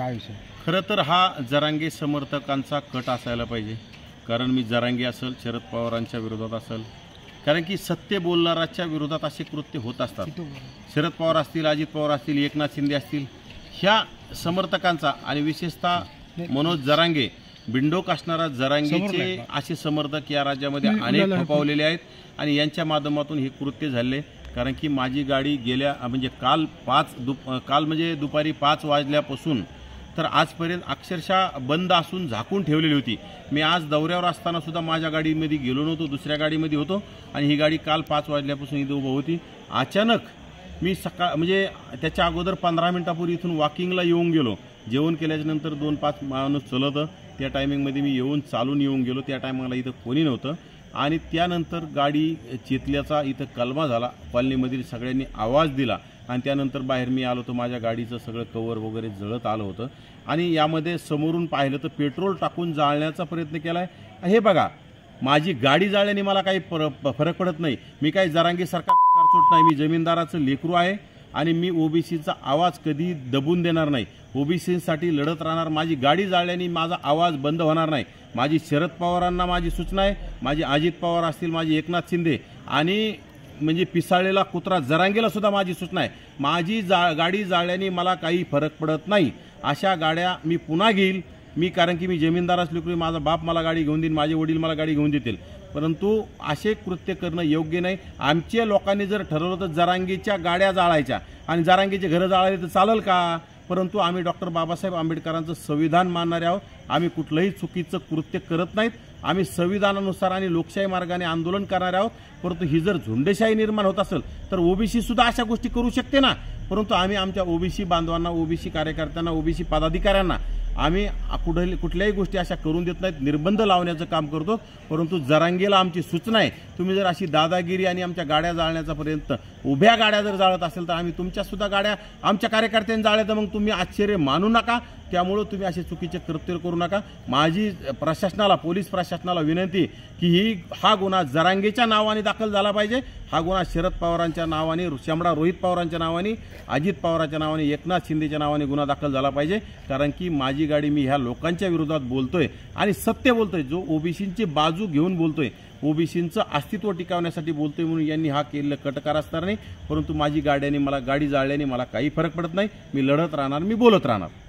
काय विषय? खरं तर हा जरांगे समर्थकांचा कट असायला पाहिजे, कारण मी जरांगे असेल, शरद पवारांच्या विरोधात असेल, कारण की सत्य बोलणाऱ्याच्या विरोधात असे कृत्य होत असतात। शरद पवार असतील, अजित पवार असतील, एकनाथ शिंदे असतील, ह्या समर्थकांचा आणि विशेषतः मनोज जरांगे, बिंडोक असणारा जरांगेचे असे समर्थक या राज्यामध्ये अनेक खपावलेले आहेत आणि यांच्या माध्यमातून हे कृत्य झाले। कारण की माझी गाडी गेल्या म्हणजे काल म्हणजे दुपारी 5 वाजल्यापासून तर आजपर्यंत अक्षरशः बंद असून झाकून ठेवलेली होती। मी आज दौऱ्यावर असताना सुद्धा माझ्या गाडीमध्ये गेलो नव्हतो, दुसऱ्या गाडीमध्ये होतो आणि ही गाडी काल 5 वाजल्यापासून इथे उभं होती। अचानक मी म्हणजे त्याच्या अगोदर 15 मिनिटापूर्वी इथून वॉकिंगला येऊन गेलो। जेवण केल्याच्यानंतर 2-5 माणूस चलत, त्या टायमिंगमध्ये मी चालून येऊन गेलो। त्या टायमिंगला इथं कोणी नव्हतं आणि त्यानंतर गाडी चेतल्याचा इथं कलमा झाला। कॉलनीमधील सगळ्यांनी आवाज दिला आणि त्यानंतर बाहेर मी आलो तर माझ्या गाडीचं सगळं कवर वगैरे जळत आलं होतं आणि यामध्ये समोरून पाहिलं तर पेट्रोल टाकून जाळण्याचा प्रयत्न केला आहे। हे बघा, माझी गाडी जाळल्याने मला काही फरक पडत नाही। मी काही जरांगेसारखा भिकारचोट नाही, मी जमीनदाराचं लेकरू आहे आणि मी ओबीसीचा आवाज कधी दबून देणार नाही। ओबीसीसाठी लढत राहणार। माझी गाडी जाळल्याने माझा आवाज बंद होणार नाही। माझी शरद पवारांना माझी सूचना आहे, माझी अजित पवार असतील, माझी एकनाथ शिंदे आणि म्हणजे पिसाळलेला कुत्रा जरांगेला सुद्धा माझी सूचना आहे, माझी गाडी जाळल्याने मला काही फरक पडत नाही। अशा गाड्या मी पुन्हा घेईल मी, कारण की मी जमीनदाराच लेकरू, माझा बाप मला गाडी घेऊन देईल, माझे वडील मला गाडी घेऊन देतील, परंतु असे कृत्य करणं योग्य नाही। आमच्या लोकांनी जर ठरवलं तर जरांगेच्या गाड्या जाळायच्या आणि जरांगेचे घरं जाळायला तर चालेल का? परंतु आम्ही डॉक्टर बाबासाहेब आंबेडकरांचं संविधान मानणारे आहोत। आम्ही कुठलंही चुकीचं कृत्य करत नाहीत। आम्ही संविधानानुसार आणि लोकशाही मार्गाने आंदोलन करणारे आहोत। परंतु ही जर झुंडशाही निर्माण होत असेल तर ओबीसी सुद्धा अशा गोष्टी करू शकते ना। परंतु आम्ही आमच्या ओबीसी बांधवांना, ओबीसी कार्यकर्त्यांना, ओबीसी पदाधिकाऱ्यांना आम्ही कुठल्याही गोष्टी अशा करून देत नाहीत, निर्बंध लावण्याचं काम करतो। परंतु जरांगेला आमची सूचना आहे, तुम्ही जर अशी दादागिरी आणि आमच्या गाड्या जाळण्याचा पर्यंत उभ्या गाड्या जर जाळत असेल तर आम्ही तुमच्या सुद्धा गाड्या आमच्या कार्यकर्त्यांनी जाळल्या तर मग तुम्ही आश्चर्य मानू नका। त्यामुळे तुम्ही असे चुकीचे कृत्य करू नका। माझी प्रशासनाला, पोलीस प्रशासनाला विनंती की हा गुन्हा जरांगेच्या नावाने दाखल झाला पाहिजे। हा गुन्हा शरद पवारांच्या नावाने, शामळा रोहित पवारांच्या नावाने, अजित पवारांच्या नावाने, एकनाथ शिंदेच्या नावाने गुन्हा दाखल झाला पाहिजे। कारण की माझी गाडी, मी ह्या लोकांच्या विरोधात बोलतोय आणि सत्य बोलतोय, जो ओबीसींची बाजू घेऊन बोलतोय, ओबीसींचं अस्तित्व टिकवण्यासाठी बोलतोय, म्हणून यांनी हा केलेला कटकार असणार नाही। परंतु माझी गाडी जाळल्याने मला काही फरक पडत नाही। मी लढत राहणार, मी बोलत राहणार।